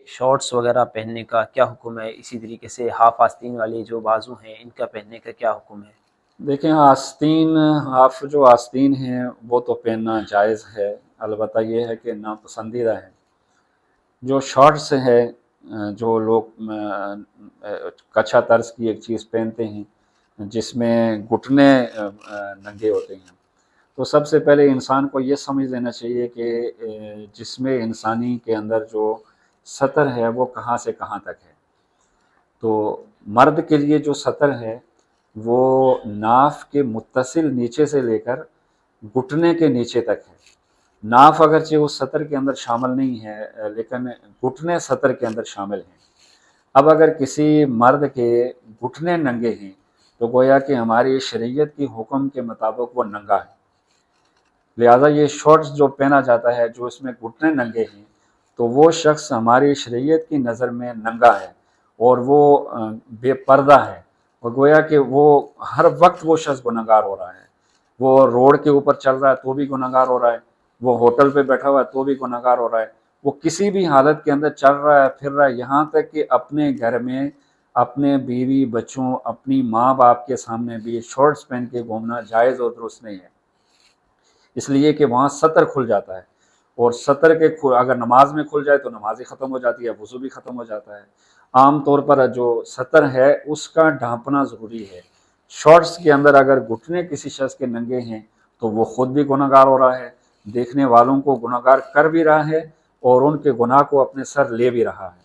Shorts وغیرہ پہننے کا کیا حکم ہے؟ اسی طریقے سے ہاف آستین والے جو بازو ہیں ان کا پہننے کا کیا حکم ہے؟ دیکھیں آستین، ہاف جو آستین ہیں وہ تو پہننا جائز ہے، البتہ یہ ہے کہ ناپسندیدہ ہے۔ جو شارٹس ہے، جو لوگ کچھا طرز کی ایک چیز پہنتے ہیں جس میں گھٹنے ننگے ہوتے ہیں، تو سب سے پہلے انسان کو یہ سمجھ لینا چاہیے کہ جسم انسانی کے اندر جو سطر ہے وہ کہاں سے کہاں تک ہے۔ تو مرد کے لیے جو سطر ہے وہ ناف کے متصل نیچے سے لے کر گھٹنے کے نیچے تک ہے۔ ناف اگرچہ اس سطر کے اندر شامل نہیں ہے لیکن گھٹنے سطر کے اندر شامل ہیں۔ اب اگر کسی مرد کے گھٹنے ننگے ہیں تو گویا کہ ہماری شریعت کی حکم کے مطابق وہ ننگا ہے، لہذا یہ شارٹس جو پہنا جاتا ہے جو اس میں گھٹنے ننگے ہیں تو وہ شخص ہماری شریعت کی نظر میں ننگا ہے اور وہ بے پردہ ہے، اور گویا کہ وہ ہر وقت وہ شخص گنہگار ہو رہا ہے۔ وہ روڈ کے اوپر چل رہا ہے تو بھی گنہگار ہو رہا ہے، وہ ہوٹل پہ بیٹھا ہوا ہے تو بھی گنہگار ہو رہا ہے، وہ کسی بھی حالت کے اندر چل رہا ہے پھر رہا ہے، یہاں تک کہ اپنے گھر میں اپنے بیوی بچوں اپنی ماں باپ کے سامنے بھی شارٹس پہن کے گھومنا جائز اور درست نہیں ہے، اس لیے کہ وہاں سطر کھل جاتا ہے، اور سطر کے اگر نماز میں کھل جائے تو نماز ہی ختم ہو جاتی ہے، وضو بھی ختم ہو جاتا ہے۔ عام طور پر جو سطر ہے اس کا ڈھانپنا ضروری ہے۔ شارٹس کے اندر اگر گھٹنے کسی شخص کے ننگے ہیں تو وہ خود بھی گنہگار ہو رہا ہے، دیکھنے والوں کو گنہگار کر بھی رہا ہے اور ان کے گناہ کو اپنے سر لے بھی رہا ہے۔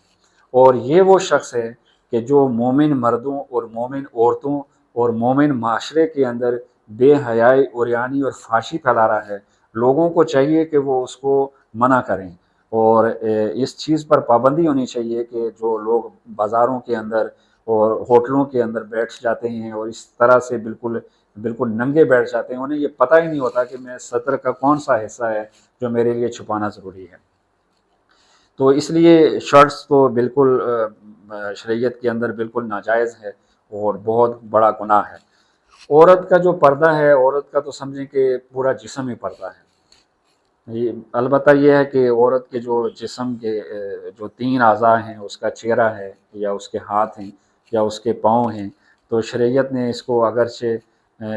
اور یہ وہ شخص ہے کہ جو مومن مردوں اور مومن عورتوں اور مومن معاشرے کے اندر بے حیائی عریانی اور فحاشی پھیلا رہا ہے۔ لوگوں کو چاہیے کہ وہ اس کو منع کریں، اور اس چیز پر پابندی ہونی چاہیے کہ جو لوگ بازاروں کے اندر اور ہوٹلوں کے اندر بیٹھ جاتے ہیں اور اس طرح سے بالکل ننگے بیٹھ جاتے ہیں، انہیں یہ پتہ ہی نہیں ہوتا کہ میں سطر کا کون سا حصہ ہے جو میرے لیے چھپانا ضروری ہے۔ تو اس لیے شرٹس تو بالکل شریعت کے اندر بالکل ناجائز ہے اور بہت بڑا گناہ ہے۔ عورت کا جو پردہ ہے، عورت کا تو سمجھیں کہ پورا جسم ہی پردہ ہے۔ البتہ یہ ہے کہ عورت کے جو جسم کے جو 3 اعضاء ہیں، اس کا چہرہ ہے یا اس کے ہاتھ ہیں یا اس کے پاؤں ہیں، تو شریعت نے اس کو اگرچہ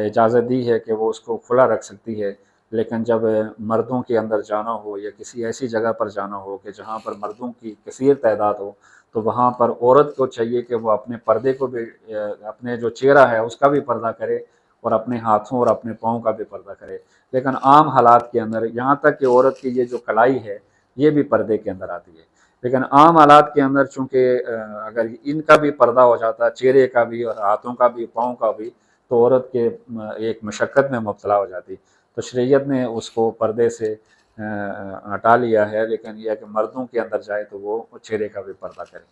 اجازت دی ہے کہ وہ اس کو کھلا رکھ سکتی ہے، لیکن جب مردوں کے اندر جانا ہو یا کسی ایسی جگہ پر جانا ہو کہ جہاں پر مردوں کی کثیر تعداد ہو تو وہاں پر عورت کو چاہیے کہ وہ اپنے پردے کو بھی، اپنے جو چہرہ ہے اس کا بھی پردہ کرے اور اپنے ہاتھوں اور اپنے پاؤں کا بھی پردہ کرے۔ لیکن عام حالات کے اندر یہاں تک کہ عورت کی یہ جو کلائی ہے یہ بھی پردے کے اندر آتی ہے، لیکن عام حالات کے اندر چونکہ اگر ان کا بھی پردہ ہو جاتا ہے، چہرے کا بھی اور ہاتھوں کا بھی پاؤں کا بھی، تو عورت کے ایک مشقت میں مبتلا ہو جاتی، تو شریعت نے اس کو پردے سے ہٹا لیا ہے، لیکن یہ ہے کہ مردوں کے اندر جائے تو وہ چہرے کا بھی پردہ کرے۔